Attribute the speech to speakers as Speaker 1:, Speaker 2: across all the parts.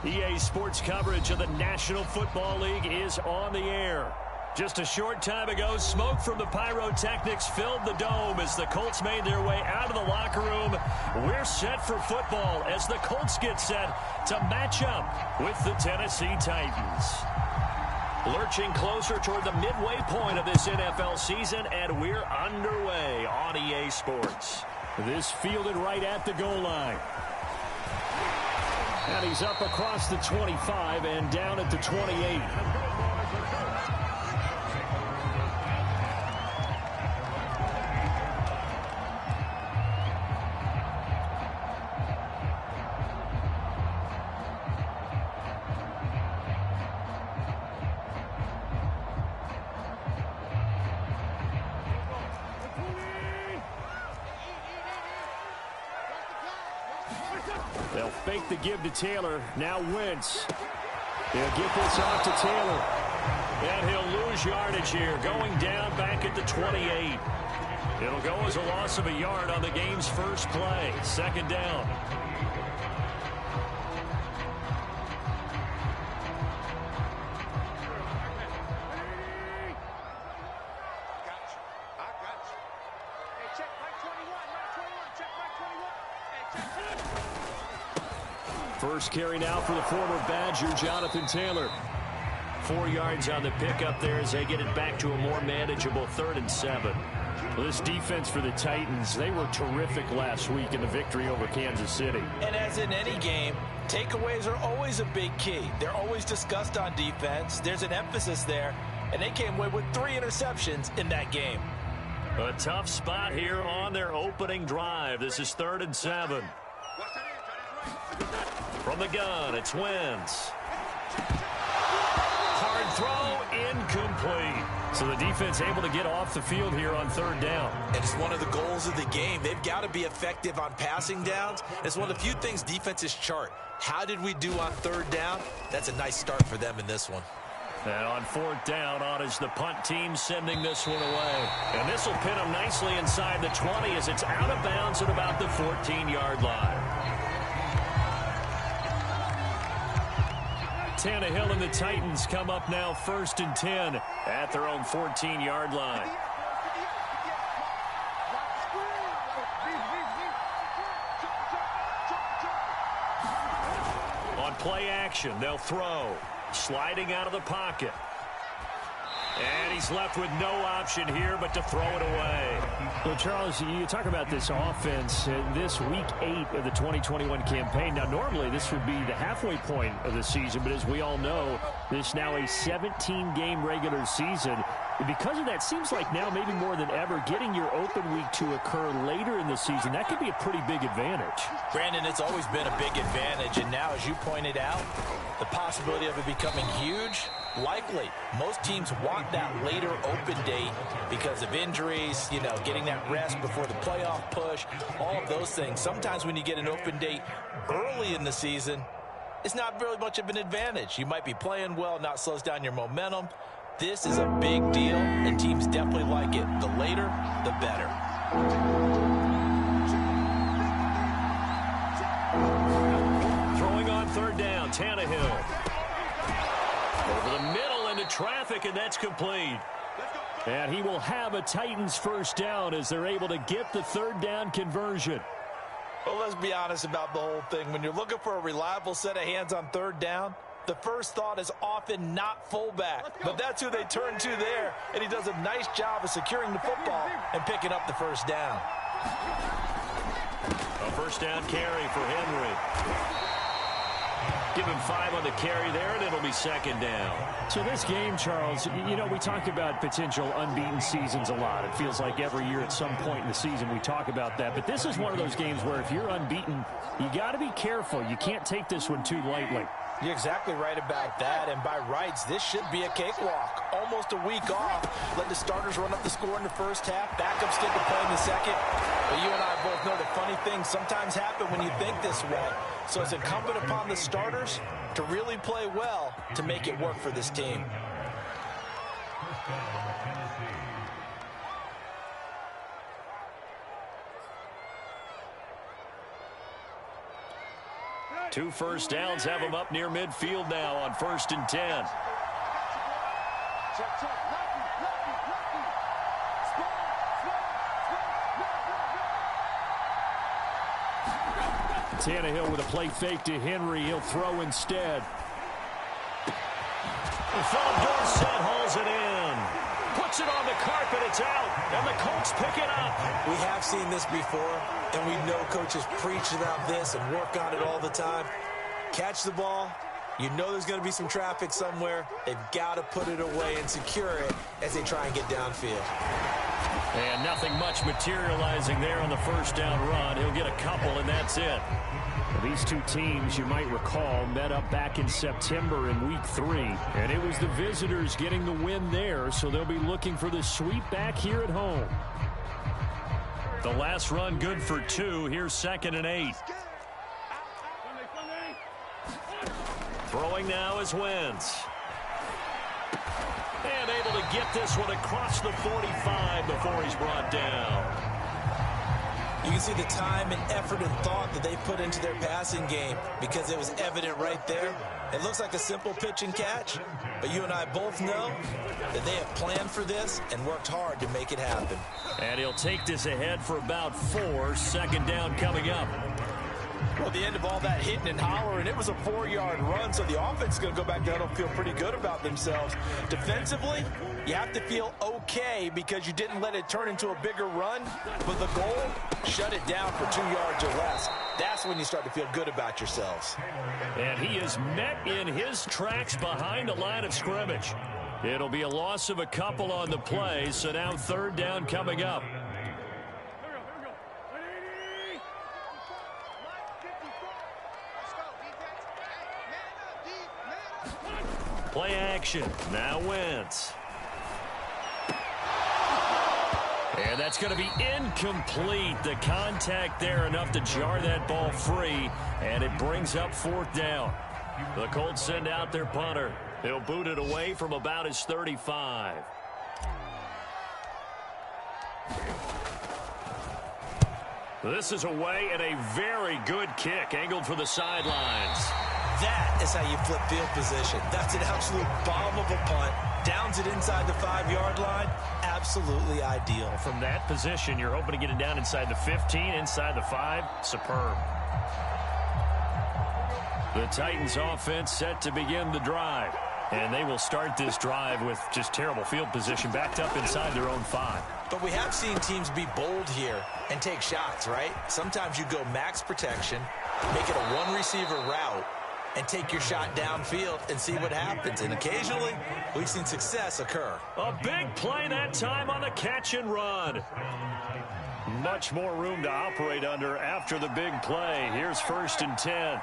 Speaker 1: EA Sports coverage of the National Football League is on the air. Just a short time ago, smoke from the pyrotechnics filled the dome as the Colts made their way out of the locker room. We're set for football as the Colts get set to match up with the Tennessee Titans. Lurching closer toward the midway point of this NFL season, and we're underway on EA Sports. This fielded right at the goal line. And he's up across the 25 and down at the 28. They'll fake the give to Taylor. Now Wentz. They'll get this off to Taylor. And he'll lose yardage here. Going down back at the 28. It'll go as a loss of a yard on the game's first play. Second down. First carry now for the former Badger, Jonathan Taylor. 4 yards on the pickup there as they get it back to a more manageable 3rd and 7. Well, this defense for the Titans, they were terrific last week in the victory over Kansas City.
Speaker 2: And as in any game, takeaways are always a big key. They're always discussed on defense. There's an emphasis there, and they came away with 3 interceptions in that game.
Speaker 1: A tough spot here on their opening drive. This is 3rd and 7. From the gun, it's Wentz. Hard throw, incomplete. So the defense able to get off the field here on 3rd down.
Speaker 2: And it's one of the goals of the game. They've got to be effective on passing downs. It's one of the few things defenses chart. How did we do on 3rd down? That's a nice start for them in this one.
Speaker 1: And on 4th down, on is the punt team sending this one away. And this will pin them nicely inside the 20 as it's out of bounds at about the 14-yard line. Tannehill and the Titans come up now 1st and 10 at their own 14-yard line. On play action, they'll throw. Sliding out of the pocket. And he's left with no option here but to throw it away.
Speaker 3: Well, Charles, you talk about this offense, this week 8 of the 2021 campaign. Now, normally this would be the halfway point of the season, but as we all know, this now a 17-game regular season. Because of that, seems like now maybe more than ever, getting your open week to occur later in the season, that could be a pretty big advantage.
Speaker 2: Brandon, it's always been a big advantage, and now, as you pointed out, the possibility of it becoming huge, likely. Most teams want that later open date because of injuries, you know, getting that rest before the playoff push, all of those things. Sometimes when you get an open date early in the season, it's not really much of an advantage. You might be playing well, not slows down your momentum. This is a big deal, and teams definitely like it. The later, the better.
Speaker 1: Throwing on 3rd down, Tannehill. Over the middle into traffic, and that's complete. And he will have a Titans 1st down as they're able to get the 3rd down conversion.
Speaker 2: Well, let's be honest about the whole thing. When you're looking for a reliable set of hands on 3rd down, the first thought is often not fullback, but that's who they turn to there, and he does a nice job of securing the football and picking up the 1st down.
Speaker 1: A 1st down carry for Henry. Give him 5 on the carry there, and it'll be 2nd down.
Speaker 3: So this game, Charles, you know, we talk about potential unbeaten seasons a lot. It feels like every year at some point in the season we talk about that. But this is one of those games where if you're unbeaten, you got to be careful. You can't take this one too lightly.
Speaker 2: You're exactly right about that, and by rights, this should be a cakewalk. Almost a week off. Let the starters run up the score in the first half, backups get to play in the second. But you and I both know the funny things sometimes happen when you think this way. So it's incumbent upon the starters to really play well to make it work for this team.
Speaker 1: 2 first downs have them up near midfield now on 1st and 10.
Speaker 3: Tannehill with a play fake to Henry. He'll throw instead.
Speaker 1: Philip Dorsett hauls it in. Puts it on the carpet. It's out. And the Colts pick it up.
Speaker 2: We have seen this before, and we know coaches preach about this and work on it all the time. Catch the ball. You know there's going to be some traffic somewhere. They've got to put it away and secure it as they try and get downfield.
Speaker 1: And nothing much materializing there on the first down run. He'll get a couple, and that's it.
Speaker 3: These two teams, you might recall, met up back in September in Week 3. And it was the visitors getting the win there, so they'll be looking for the sweep back here at home.
Speaker 1: The last run good for 2. Here's 2nd and 8. Throwing now is Wentz. And able to get this one across the 45 before he's brought down.
Speaker 2: You can see the time and effort and thought that they put into their passing game because it was evident right there. It looks like a simple pitch and catch, but you and I both know that they have planned for this and worked hard to make it happen.
Speaker 1: And he'll take this ahead for about 4. 2nd down coming up.
Speaker 2: Well, at the end of all that hitting and hollering, it was a 4-yard run, so the offense is going to go back down and feel pretty good about themselves. Defensively, you have to feel okay because you didn't let it turn into a bigger run, but the goal, shut it down for 2 yards or less. That's when you start to feel good about yourselves.
Speaker 1: And he is met in his tracks behind the line of scrimmage. It'll be a loss of a couple on the play, so now 3rd down coming up. Play action. Now Wentz. And that's going to be incomplete. The contact there enough to jar that ball free. And it brings up 4th down. The Colts send out their punter. He'll boot it away from about his 35. This is away and a very good kick angled for the sidelines.
Speaker 2: That is how you flip field position. That's an absolute bomb of a punt. Downs it inside the 5-yard line. Absolutely ideal.
Speaker 1: From that position, you're hoping to get it down inside the 15, inside the 5. Superb. The Titans offense set to begin the drive. And they will start this drive with just terrible field position backed up inside their own 5.
Speaker 2: But we have seen teams be bold here and take shots, right? Sometimes you go max protection, make it a 1-receiver route, and take your shot downfield and see what happens. And occasionally, we've seen success occur.
Speaker 1: A big play that time on the catch and run. Much more room to operate under after the big play. Here's 1st and 10.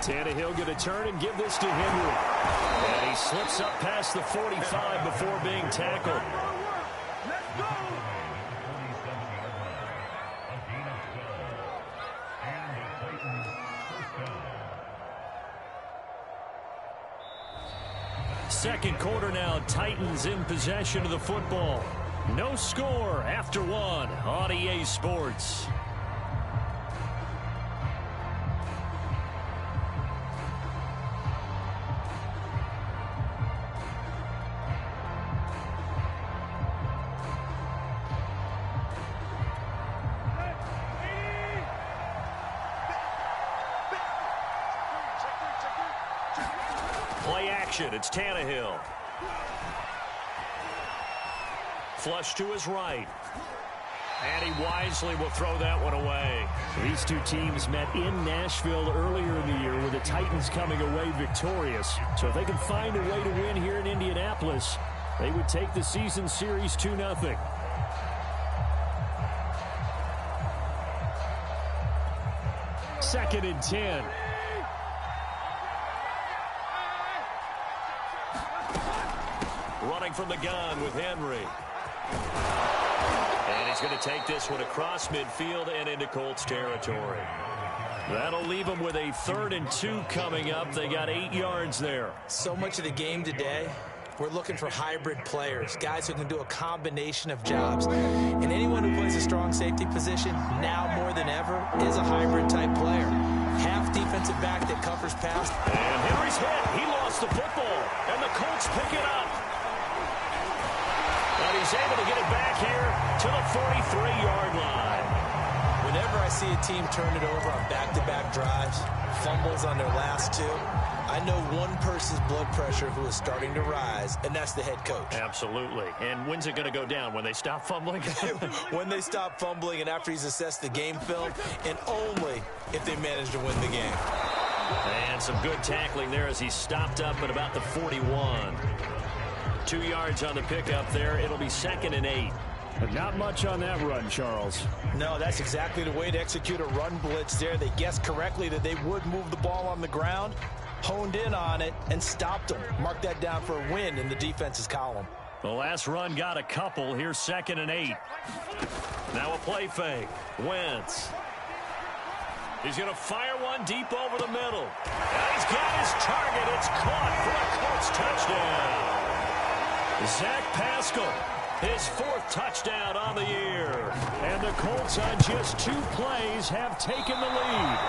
Speaker 3: Tannehill going to turn and give this to Henry.
Speaker 1: And he slips up past the 45 before being tackled. Second quarter now, Titans in possession of the football. No score after 1 on EA Sports. Play action, it's Tannehill. Flush to his right. And he wisely will throw that one away.
Speaker 3: These two teams met in Nashville earlier in the year with the Titans coming away victorious. So if they can find a way to win here in Indianapolis, they would take the season series 2-0. Second and 10.
Speaker 1: Running from the gun with Henry. And he's going to take this one across midfield and into Colts territory. That'll leave them with a 3rd and 2 coming up. They got 8 yards there.
Speaker 2: So much of the game today We're looking for hybrid players, guys who can do a combination of jobs. And anyone who plays a strong safety position, now more than ever, is a hybrid-type player. Half defensive back that covers pass.
Speaker 1: And Henry's hit. He lost the football. And the Colts pick it up. And he's able to get it back here to the 43-yard line.
Speaker 2: Whenever I see a team turn it over on back-to-back drives, fumbles on their last two, I know one person's blood pressure who is starting to rise, and that's the head coach.
Speaker 1: Absolutely. And when's it going to go down? When they stop fumbling?
Speaker 2: When they stop fumbling and after he's assessed the game film, and only if they manage to win the game.
Speaker 1: And some good tackling there as he stopped up at about the 41. 2 yards on the pickup there. It'll be 2nd and 8.
Speaker 3: But not much on that run, Charles.
Speaker 2: No, that's exactly the way to execute a run blitz there. They guessed correctly that they would move the ball on the ground, honed in on it, and stopped them. Mark that down for a win in the defense's column.
Speaker 1: The last run got a couple. Here's 2nd and 8. Now a play fake. Wentz. He's going to fire one deep over the middle. And he's got his target. It's caught for a Colts touchdown. Zach Pascal, his 4th touchdown on the year.
Speaker 3: And the Colts on just 2 plays have taken the lead.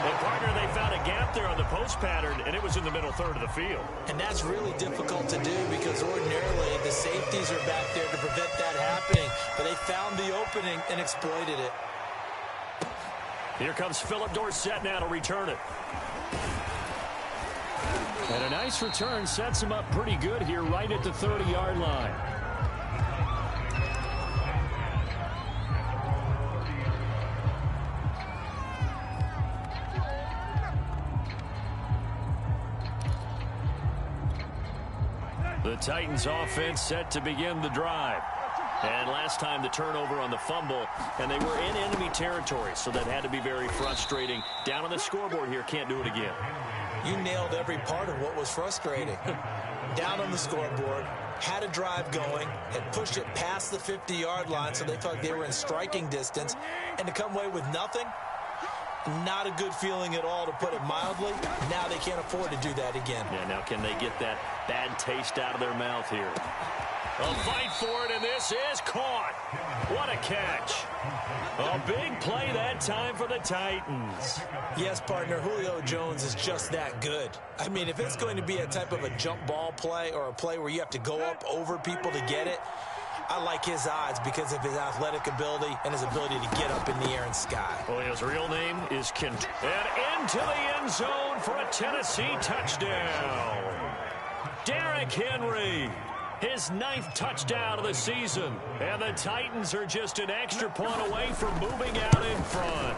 Speaker 1: And partner, they found a gap there on the post pattern, and it was in the middle third of the field.
Speaker 2: And that's really difficult to do because ordinarily the safeties are back there to prevent that happening. But they found the opening and exploited it.
Speaker 1: Here comes Philip Dorsett now to return it.
Speaker 3: And a nice return sets him up pretty good here right at the 30-yard line.
Speaker 1: The Titans offense set to begin the drive. And last time the turnover on the fumble, and they were in enemy territory, so that had to be very frustrating. Down on the scoreboard here, can't do it again.
Speaker 2: You nailed every part of what was frustrating. Down on the scoreboard, had a drive going, had pushed it past the 50-yard line so they felt like they were in striking distance, and to come away with nothing, not a good feeling at all, to put it mildly. Now they can't afford to do that again.
Speaker 1: Yeah, now can they get that bad taste out of their mouth here? A fight for it, and this is caught. What a catch. A big play that time for the Titans.
Speaker 2: Yes, partner, Julio Jones is just that good. I mean, if it's going to be a type of a jump ball play or a play where you have to go up over people to get it, I like his odds because of his athletic ability and his ability to get up in the air and sky.
Speaker 1: Julio's real name is Kent. And into the end zone for a Tennessee touchdown. Derrick Henry. His 9th touchdown of the season. And the Titans are just an extra point away from moving out in front.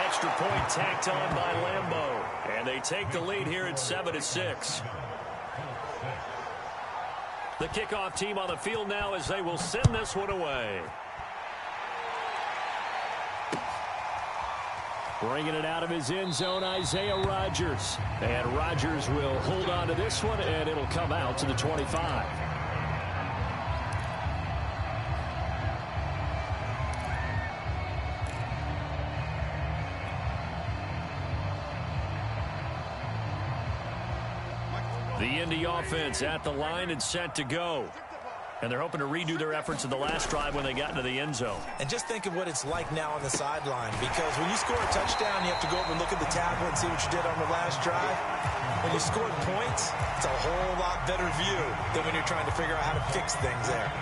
Speaker 1: Extra point tacked on by Lambeau. And they take the lead here at 7-6. The kickoff team on the field now as they will send this one away.
Speaker 3: Bringing it out of his end zone, Isaiah Rodgers. And Rodgers will hold on to this one, and it'll come out to the 25.
Speaker 1: The Indy offense at the line and set to go. And they're hoping to redo their efforts in the last drive when they got into the end zone.
Speaker 2: And just think of what it's like now on the sideline, because when you score a touchdown, you have to go over and look at the tablet and see what you did on the last drive. When you scored points, it's a whole lot better view than when you're trying to figure out how to fix things there.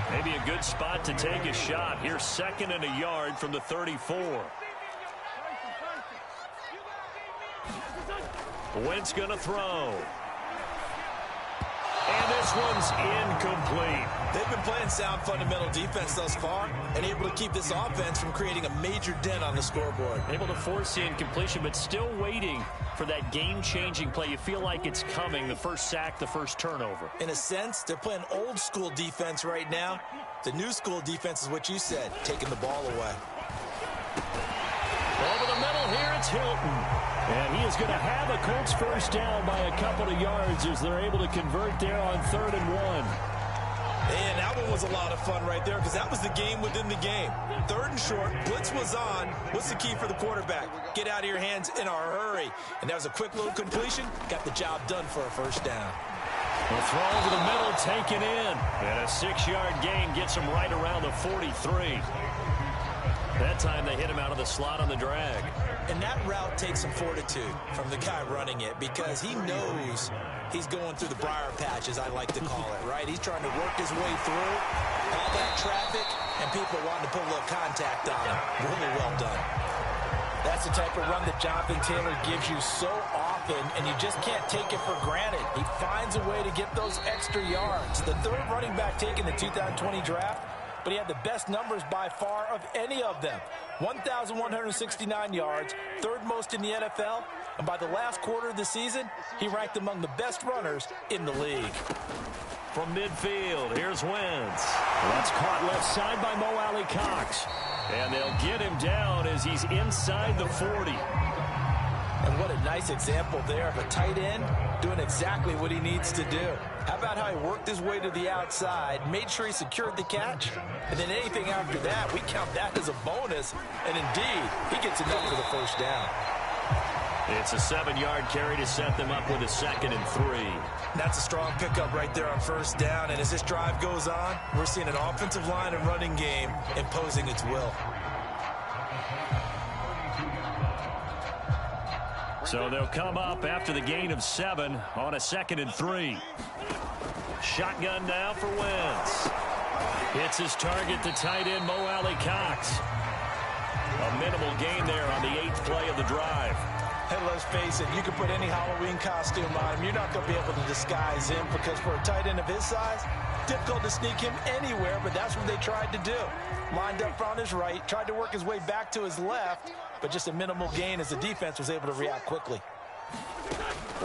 Speaker 1: Maybe a good spot to take a shot. Here's 2nd and a yard from the 34. Wentz going to throw. And this one's incomplete.
Speaker 2: They've been playing sound fundamental defense thus far and able to keep this offense from creating a major dent on the scoreboard.
Speaker 1: Able to force the incompletion, but still waiting for that game-changing play. You feel like it's coming, the first sack, the first turnover.
Speaker 2: In a sense, they're playing old-school defense right now. The new-school defense is what you said, taking the ball away.
Speaker 1: Over the middle here, it's Hilton.
Speaker 3: And he is going to have a Colts first down by a couple of yards as they're able to convert there on 3rd and 1.
Speaker 2: And now That one was a lot of fun right there because that was the game within the game. 3rd and short, blitz was on. What's the key for the quarterback? Get out of your hands in a hurry. And that was a quick little completion. Got the job done for a first down.
Speaker 1: The throw over the middle, taken in. And a 6-yard gain gets him right around the 43. That time they hit him out of the slot on the drag.
Speaker 2: And that route takes some fortitude from the guy running it because he knows he's going through the briar patch, as I like to call it, right? He's trying to work his way through all that traffic and people wanting to put a little contact on him. Really well done. That's the type of run that Jonathan Taylor gives you so often, and you just can't take it for granted. He finds a way to get those extra yards. The 3rd running back taken the 2020 draft, but he had the best numbers by far of any of them. 1,169 yards, 3rd most in the NFL, and by the last quarter of the season, he ranked among the best runners in the league.
Speaker 1: From midfield, here's Wentz. That's caught left side by Mo Alley Cox. And they'll get him down as he's inside the 40.
Speaker 2: And what a nice example there of a tight end doing exactly what he needs to do. How about how he worked his way to the outside, made sure he secured the catch, and then anything after that, we count that as a bonus. And indeed, he gets enough for the first down.
Speaker 1: It's a 7-yard carry to set them up with a 2nd and 3.
Speaker 2: That's a strong pickup right there on first down. And as this drive goes on, we're seeing an offensive line and running game imposing its will.
Speaker 1: So they'll come up after the gain of 7 on a 2nd and 3. Shotgun now for Wentz. Hits his target, the tight end, Mo Alley Cox. A minimal gain there on the 8th play of the drive.
Speaker 2: Hey, let's face it, you can put any Halloween costume on him. You're not going to be able to disguise him because for a tight end of his size, difficult to sneak him anywhere, but that's what they tried to do. Lined up on his right, tried to work his way back to his left, but just a minimal gain as the defense was able to react quickly.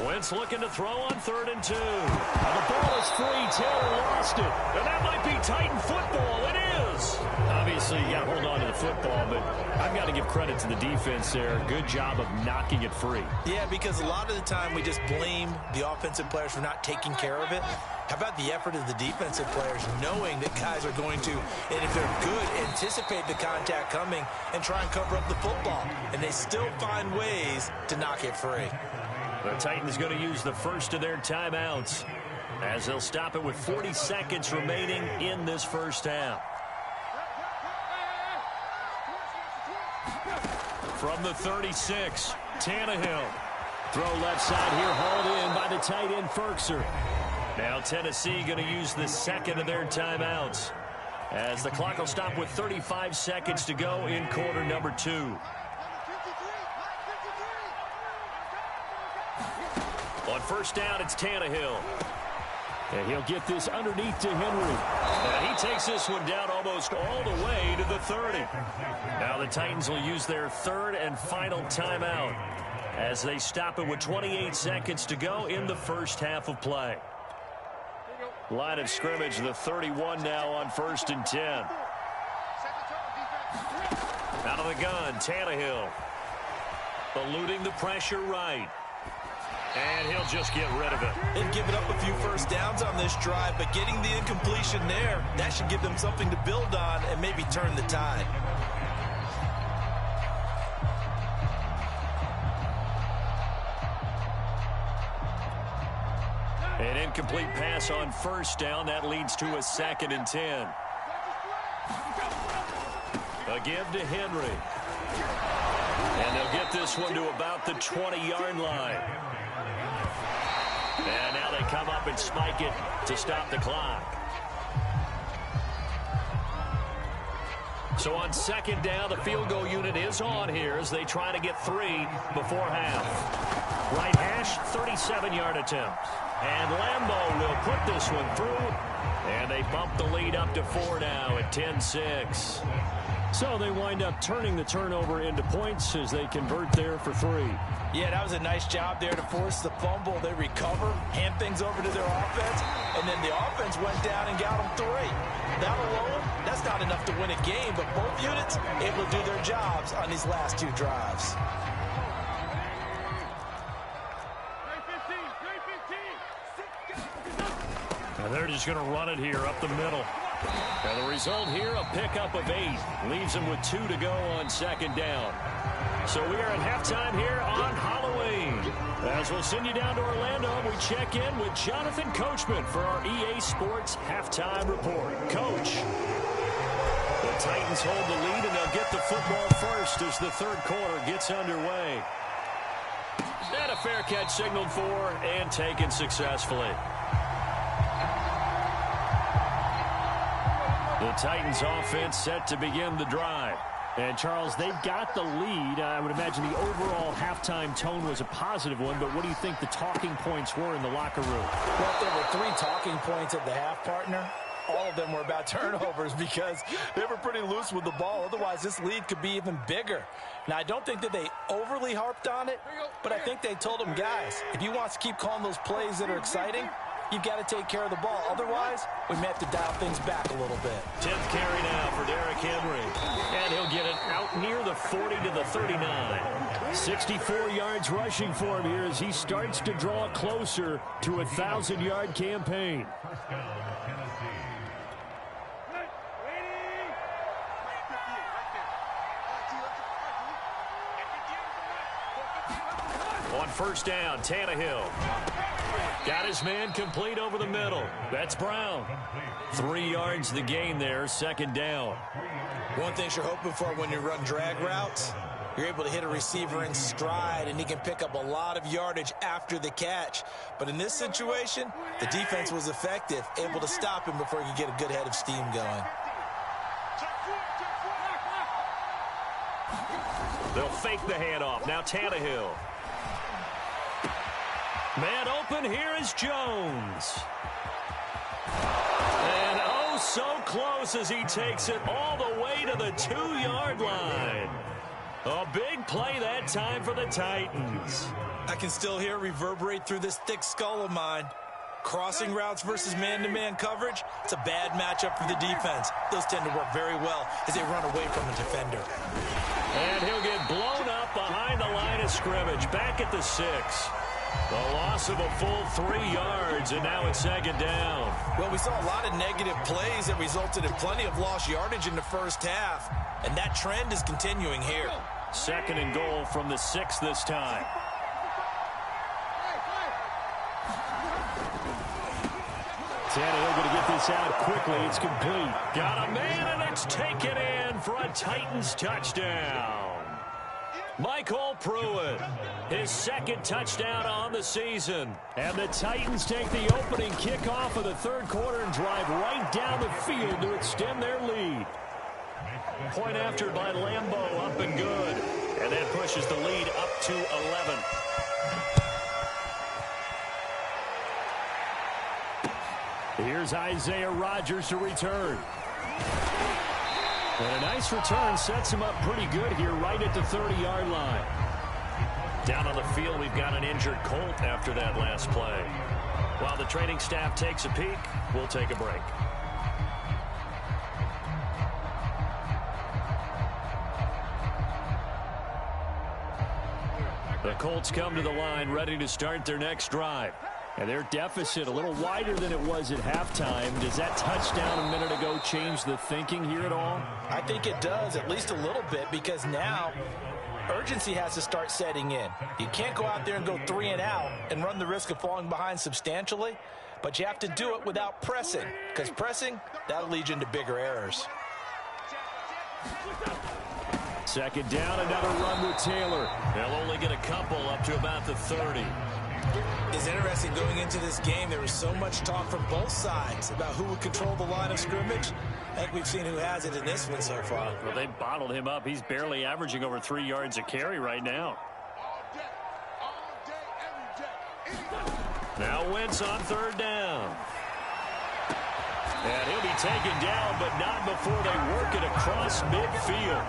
Speaker 1: Wentz looking to throw on 3rd and 2. And the ball is free. Taylor lost it. And that might be Titan football. It is. Obviously, you got to hold on to the football, but I've got to give credit to the defense there. Good job of knocking it free.
Speaker 2: Yeah, because a lot of the time we just blame the offensive players for not taking care of it. How about the effort of the defensive players knowing that guys are going to, and if they're good, anticipate the contact coming and try and cover up the football. And they still find ways to knock it free.
Speaker 1: The Titans going to use the first of their timeouts as they'll stop it with 40 seconds remaining in this first half. From the 36, Tannehill. Throw left side here, hauled in by the tight end, Ferkser. Now Tennessee going to use the 2nd of their timeouts as the clock will stop with 35 seconds to go in quarter number 2. On first down, it's Tannehill. And he'll get this underneath to Henry. And he takes this one down almost all the way to the 30. Now the Titans will use their 3rd and final timeout as they stop it with 28 seconds to go in the first half of play. Line of scrimmage, the 31 now on 1st and 10. Out of the gun, Tannehill. Eluding the pressure right. And he'll just get rid of it.
Speaker 2: They've given up a few first downs on this drive, but getting the incompletion there, that should give them something to build on and maybe turn the tide.
Speaker 1: An incomplete pass on first down. That leads to a 2nd and 10. A give to Henry. And they'll get this one to about the 20-yard line. And now they come up and spike it to stop the clock. So on 2nd down, the field goal unit is on here as they try to get 3 before half. Right hash, 37-yard attempt. And Lambeau will put this one through. And they bump the lead up to 4 now at 10-6. So they wind up turning the turnover into points as they convert there for 3.
Speaker 2: Yeah, that was a nice job there to force the fumble. They recover, hand things over to their offense, and then the offense went down and got them 3. That alone, that's not enough to win a game, but both units able to do their jobs on these last 2 drives.
Speaker 1: And they're just going to run it here up the middle. And the result here, a pickup of 8. Leaves them with 2 to go on second down. So we are at halftime here on Halloween. As we'll send you down to Orlando, we check in with Jonathan Coachman for our EA Sports Halftime Report. Coach, the Titans hold the lead, and they'll get the football first as the third quarter gets underway. And a fair catch signaled for and taken successfully. The Titans offense set to begin the drive.
Speaker 3: And, Charles, they've got the lead. I would imagine the overall halftime tone was a positive one, but what do you think the talking points were in the locker room?
Speaker 2: Well, if there were 3 talking points at the half, partner, all of them were about turnovers because they were pretty loose with the ball. Otherwise, this lead could be even bigger. Now, I don't think that they overly harped on it, but I think they told them, guys, if you want to keep calling those plays that are exciting, you've got to take care of the ball. Otherwise, we may have to dial things back a little bit.
Speaker 1: 10th carry now for Derrick Henry. And he'll get it out near the 40 to the 39. 64 yards rushing for him here as he starts to draw closer to a 1,000-yard campaign. On first down, Tannehill. Got his man complete over the middle. That's Brown. 3 yards the gain there, second down.
Speaker 2: One thing you're hoping for when you run drag routes, you're able to hit a receiver in stride, and he can pick up a lot of yardage after the catch. But in this situation, the defense was effective, able to stop him before he could get a good head of steam going.
Speaker 1: They'll fake the handoff. Now Tannehill. Man open, here is Jones. And oh, so close as he takes it all the way to the 2-yard line. A big play that time for the Titans.
Speaker 2: I can still hear it reverberate through this thick skull of mine. Crossing routes versus man-to-man coverage, it's a bad matchup for the defense. Those tend to work very well as they run away from a defender.
Speaker 1: And he'll get blown up behind the line of scrimmage, back at the 6. The loss of a full 3 yards, and now it's second down.
Speaker 2: Well, we saw a lot of negative plays that resulted in plenty of lost yardage in the first half, and that trend is continuing here.
Speaker 1: Second and goal from the 6 this time.
Speaker 3: Tannehill going to get this out quickly. It's complete.
Speaker 1: Got a man, and it's taken in for a Titans touchdown. Michael Pruitt, his second touchdown on the season. And the Titans take the opening kickoff of the third quarter and drive right down the field to extend their lead. Point after by Lambeau, up and good. And that pushes the lead up to 11.
Speaker 3: Here's Isaiah Rodgers to return. And a nice return sets him up pretty good here right at the 30-yard line.
Speaker 1: Down on the field, we've got an injured Colt after that last play. While the training staff takes a peek, we'll take a break. The Colts come to the line ready to start their next drive. And their deficit a little wider than it was at halftime. Does that touchdown a minute ago change the thinking here at all?
Speaker 2: I think it does, at least a little bit, because now urgency has to start setting in. You can't go out there and go 3 and out and run the risk of falling behind substantially, but you have to do it without pressing, because pressing, that'll lead you into bigger errors.
Speaker 3: Second down, another run with Taylor.
Speaker 1: They'll only get a couple up to about the 30.
Speaker 2: It's interesting going into this game. There was so much talk from both sides about who would control the line of scrimmage. I think we've seen who has it in this one so far.
Speaker 1: Well, they bottled him up. He's barely averaging over 3 yards a carry right now. Now Wentz on third down. And he'll be taken down, but not before they work it across midfield.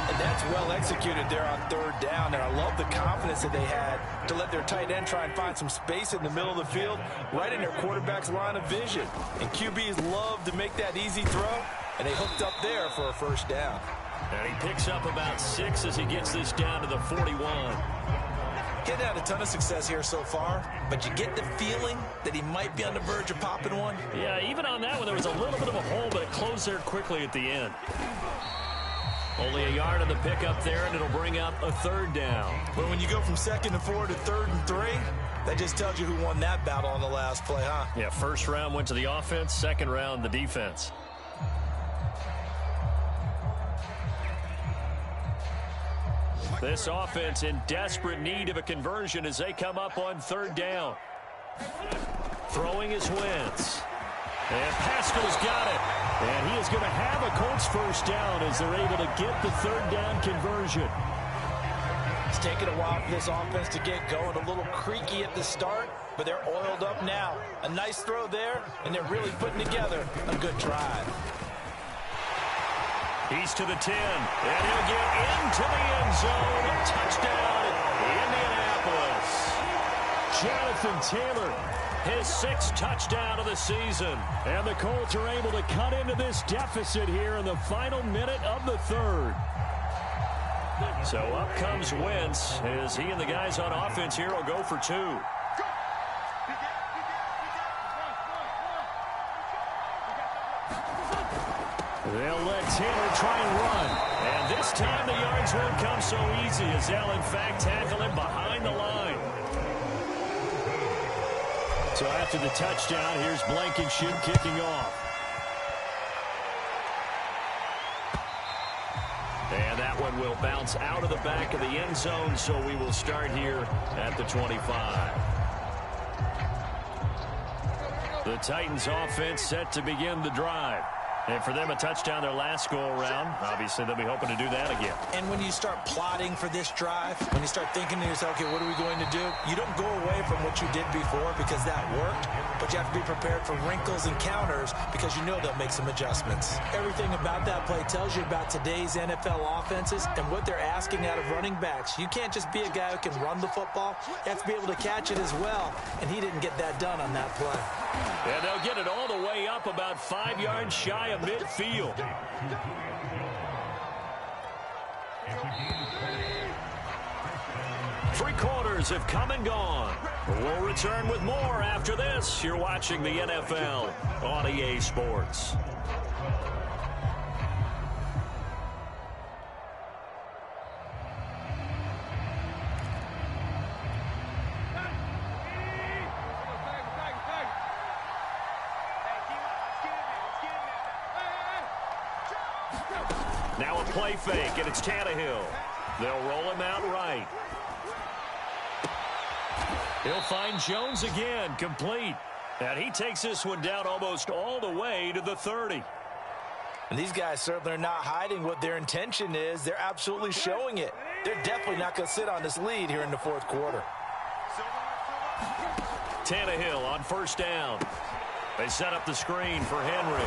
Speaker 2: And that's well executed there on third down. And I love the confidence that they had to let their tight end try and find some space in the middle of the field, right in their quarterback's line of vision. And QBs love to make that easy throw, and they hooked up there for a first down.
Speaker 1: And he picks up about 6 as he gets this down to the 41.
Speaker 2: Getting had a ton of success here so far, but you get the feeling that he might be on the verge of popping one.
Speaker 1: Yeah, even on that one, there was a little bit of a hole, but it closed there quickly at the end. Only a yard on the pickup there, and it'll bring up a third down.
Speaker 2: But when you go from 2nd and 4 to 3rd and 3, that just tells you who won that battle on the last play, huh?
Speaker 1: Yeah, first round went to the offense, second round the defense. This offense in desperate need of a conversion as they come up on 3rd down. Throwing is Wentz. And Pascal's got it. And he is going to have a Colts first down as they're able to get the 3rd down conversion.
Speaker 2: It's taken a while for this offense to get going. A little creaky at the start, but they're oiled up now. A nice throw there, and they're really putting together a good drive.
Speaker 1: He's to the 10, and he'll get into the end zone. Touchdown, Indianapolis. Jonathan Taylor, his 6th touchdown of the season. And the Colts are able to cut into this deficit here in the final minute of the 3rd. So up comes Wentz as he and the guys on offense here will go for 2. They'll let Taylor try and run. And this time the yards won't come so easy as they'll in fact tackle him behind the line. So after the touchdown, here's Blankenship kicking off. And that one will bounce out of the back of the end zone, so we will start here at the 25. The Titans offense set to begin the drive. And for them, a touchdown their last go-around. Obviously, they'll be hoping to do that again.
Speaker 2: And when you start plotting for this drive, when you start thinking to yourself, okay, what are we going to do? You don't go away from what you did before because that worked, but you have to be prepared for wrinkles and counters because you know they'll make some adjustments. Everything about that play tells you about today's NFL offenses and what they're asking out of running backs. You can't just be a guy who can run the football. You have to be able to catch it as well, and he didn't get that done on that play.
Speaker 1: And they'll get it all the way up about 5 yards shy of midfield. Three quarters have come and gone. We'll return with more after this. You're watching the NFL on EA Sports. Now a play fake, and it's Tannehill. They'll roll him out right. He'll find Jones again, complete. And he takes this one down almost all the way to the 30.
Speaker 2: And these guys certainly are not hiding what their intention is. They're absolutely showing it. They're definitely not going to sit on this lead here in the 4th quarter.
Speaker 1: Tannehill on first down. They set up the screen for Henry.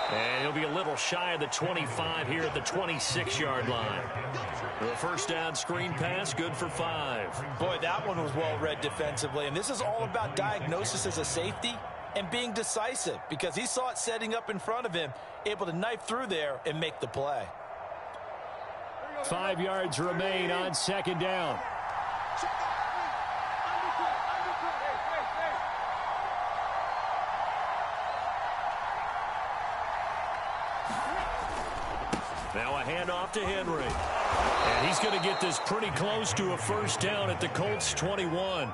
Speaker 1: And he'll be a little shy of the 25 here at the 26-yard line. The first down screen pass, good for 5.
Speaker 2: Boy, that one was well read defensively. And this is all about diagnosis as a safety and being decisive because he saw it setting up in front of him, able to knife through there and make the play.
Speaker 3: 5 yards remain on second down.
Speaker 1: Now a handoff to Henry. And he's going to get this pretty close to a first down at the Colts 21.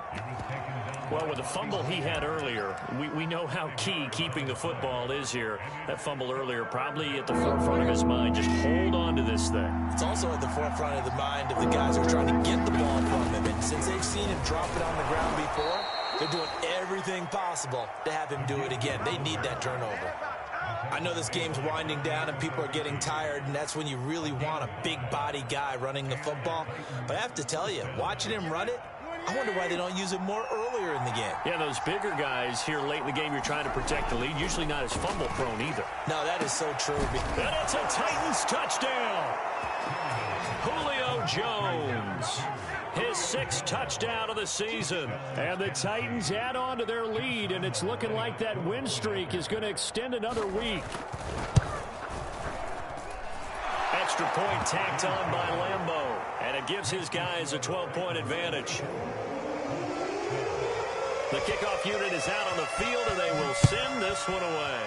Speaker 1: Well, with the fumble he had earlier, we know how key keeping the football is here. That fumble earlier probably at the forefront of his mind. Just hold on to this thing.
Speaker 2: It's also at the forefront of the mind of the guys who are trying to get the ball from him. And since they've seen him drop it on the ground before, they're doing everything possible to have him do it again. They need that turnover. I know this game's winding down and people are getting tired, and that's when you really want a big body guy running the football. But I have to tell you, watching him run it, I wonder why they don't use him more earlier in the game.
Speaker 1: Yeah, those bigger guys here late in the game, you're trying to protect the lead, usually not as fumble prone either.
Speaker 2: No, that is so true.
Speaker 1: And it's a Titans touchdown. Julio Jones, his 6th touchdown of the season.
Speaker 3: And the Titans add on to their lead, and it's looking like that win streak is going to extend another week.
Speaker 1: Extra point tacked on by Lambeau. And it gives his guys a 12-point advantage. The kickoff unit is out on the field, and they will send this one away.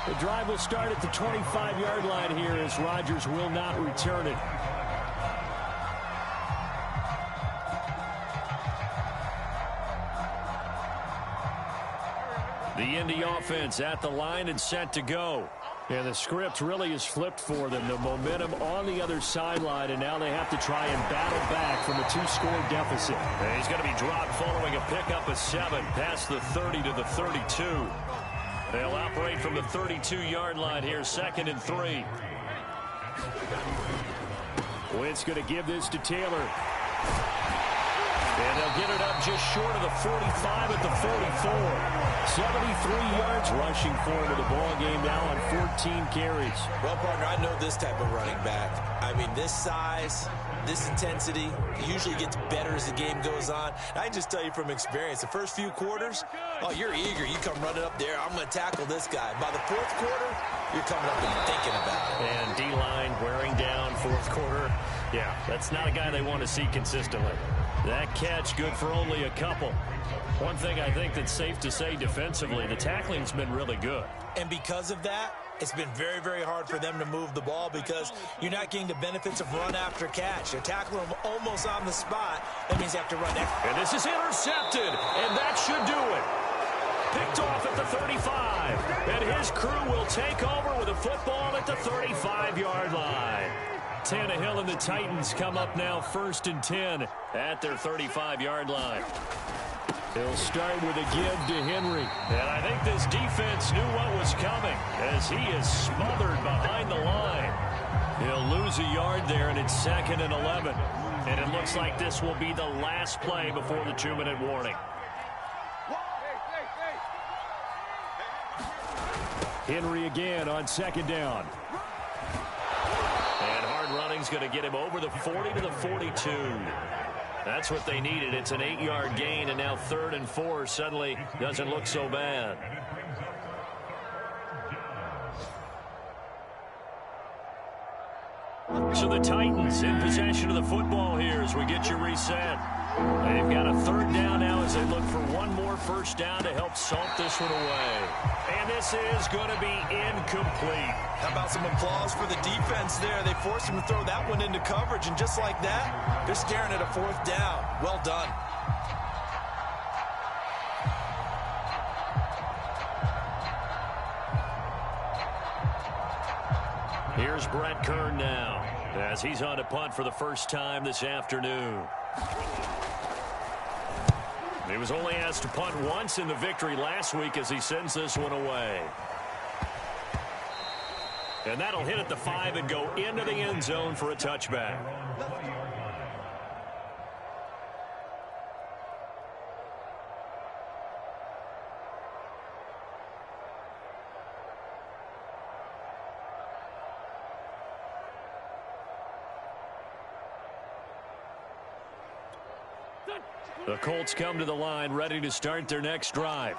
Speaker 3: The drive will start at the 25-yard line here as Rodgers will not return it. The Indy offense at the line and set to go. And the script really is flipped for them. The momentum on the other sideline, and now they have to try and battle back from a 2-score deficit.
Speaker 1: And he's going to be dropped following a pickup of 7 past the 30 to the 32. They'll operate from the 32-yard line here, 2nd and 3.
Speaker 3: Wentz going to give this to Taylor. And they'll get it up just short of the 45 at the 44. 73 yards rushing for him with the ball game now on 14 carries.
Speaker 2: Well, partner, I know this type of running back. I mean, this size, this intensity usually gets better as the game goes on. I can just tell you from experience, the first few quarters, oh, you're eager. You come running up there, I'm going to tackle this guy. By the 4th quarter, you're coming up and thinking about it.
Speaker 1: And D-line wearing down 4th quarter. Yeah, that's not a guy they want to see consistently. That catch good for only a couple. One thing I think that's safe to say defensively, the tackling's been really good.
Speaker 2: And because of that, it's been very, very hard for them to move the ball because you're not getting the benefits of run after catch. They're tackling them almost on the spot. That means they have to run extra.
Speaker 1: And this is intercepted, and that should do it. Picked off at the 35, and his crew will take over with a football at the 35-yard line. Tannehill and the Titans come up now 1st and 10 at their 35-yard line. He'll start with a give to Henry. And I think this defense knew what was coming as he is smothered behind the line. He'll lose a yard there, and it's 2nd and 11. And it looks like this will be the last play before the 2-minute warning.
Speaker 3: Henry again on 2nd down.
Speaker 1: And hard running's going to get him over the 40 to the 42. That's what they needed. It's an 8-yard gain, and now 3rd and 4 suddenly doesn't look so bad. So the Titans in possession of the football here as we get you reset. They've got a 3rd down now as they look for one more 1st down to help salt this one away. And this is going to be incomplete.
Speaker 2: How about some applause for the defense there? They forced him to throw that one into coverage, and just like that, they're staring at a 4th down. Well done.
Speaker 1: Here's Brett Kern now as he's on to punt for the first time this afternoon. He was only asked to punt once in the victory last week as he sends this one away. And that'll hit at the 5 and go into the end zone for a touchback. The Colts come to the line ready to start their next drive.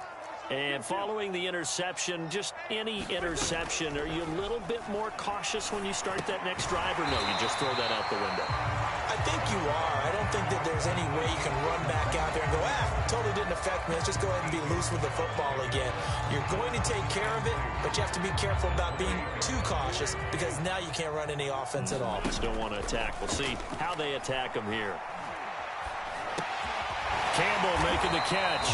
Speaker 1: And following the interception, just any interception, are you a little bit more cautious when you start that next drive, or no, you just throw that out the window?
Speaker 2: I think you are. I don't think that there's any way you can run back out there and go, totally didn't affect me. Let's just go ahead and be loose with the football again. You're going to take care of it, but you have to be careful about being too cautious because now you can't run any offense at all.
Speaker 1: Just don't want to attack. We'll see how they attack them here. Campbell making the catch.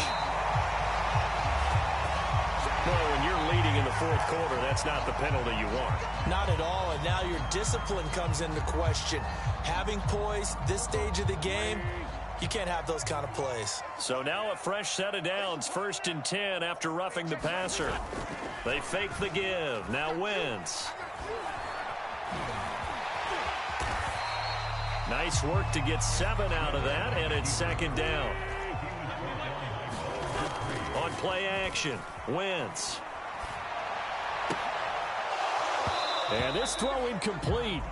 Speaker 1: Well, when you're leading in the 4th quarter, that's not the penalty you want.
Speaker 2: Not at all, and now your discipline comes into question. Having poise this stage of the game, you can't have those kind of plays.
Speaker 1: So now a fresh set of downs, 1st and 10 after roughing the passer. They fake the give. Now Wentz. Nice work to get 7 out of that, and it's 2nd down. On play action, Wentz.
Speaker 3: And this throw incomplete.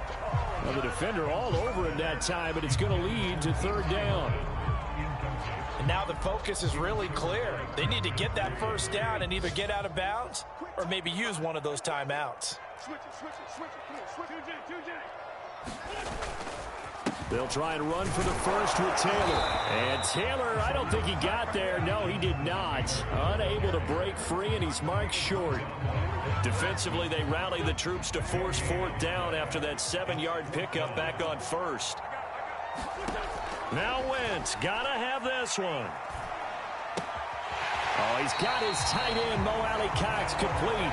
Speaker 3: Well, the defender all over him that time, but it's going to lead to 3rd down.
Speaker 4: And now the focus is really clear. They need to get that 1st down and either get out of bounds or maybe use one of those timeouts.
Speaker 3: They'll try and run for the first with Taylor. And Taylor, I don't think he got there. No, he did not. Unable to break free, and he's marked short.
Speaker 1: Defensively, they rally the troops to force fourth down after that 7-yard pickup back on first. Now Wentz, gotta have this one.
Speaker 3: Oh, he's got his tight end, Mo Alley-Cox, complete.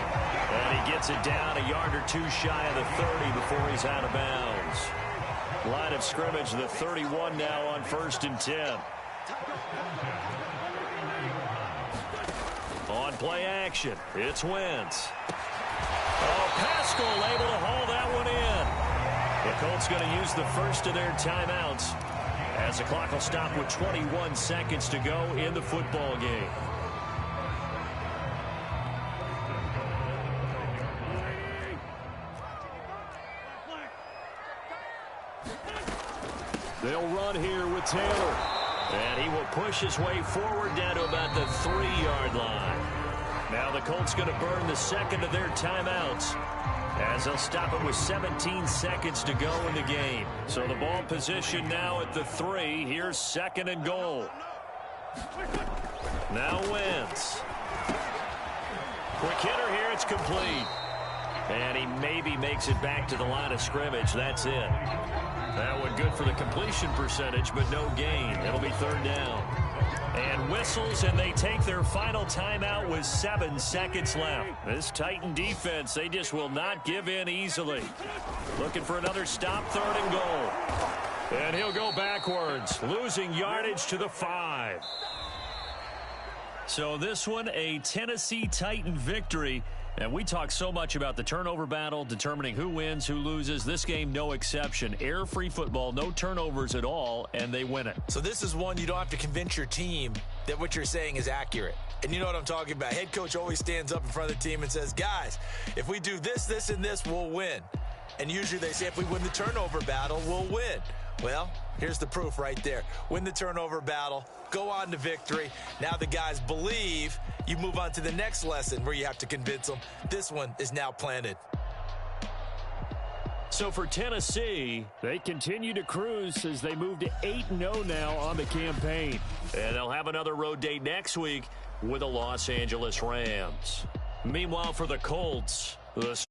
Speaker 1: And he gets it down a yard or two shy of the 30 before he's out of bounds. Line of scrimmage, the 31 now on 1st and 10. On play action, it's Wentz. Oh, Pascal able to haul that one in. The Colts going to use the first of their timeouts as the clock will stop with 21 seconds to go in the football game.
Speaker 3: They'll run here with Taylor.
Speaker 1: And he will push his way forward down to about the 3-yard line. Now the Colts going to burn the second of their timeouts as they'll stop it with 17 seconds to go in the game. So the ball position now at the 3. Here's 2nd and goal. Now Wentz. Quick hitter here. It's complete. And he maybe makes it back to the line of scrimmage. That's it. That one good for the completion percentage, but no gain. It'll be 3rd down. And whistles, and they take their final timeout with 7 seconds left. This Titan defense, they just will not give in easily. Looking for another stop, 3rd and goal. And he'll go backwards, losing yardage to the 5. So this one, a Tennessee Titan victory. And we talk so much about the turnover battle, determining who wins, who loses. This game, no exception. Air-free football, no turnovers at all, and they win it.
Speaker 2: So this is one you don't have to convince your team that what you're saying is accurate. And you know what I'm talking about. Head coach always stands up in front of the team and says, guys, if we do this, this, and this, we'll win. And usually they say if we win the turnover battle, we'll win. Well, here's the proof right there. Win the turnover battle, go on to victory. Now the guys believe. You move on to the next lesson where you have to convince them. This one is now planted.
Speaker 1: So for Tennessee,
Speaker 3: they continue to cruise as they move to 8-0 now on the campaign.
Speaker 1: And they'll have another road date next week with the Los Angeles Rams. Meanwhile, for the Colts, the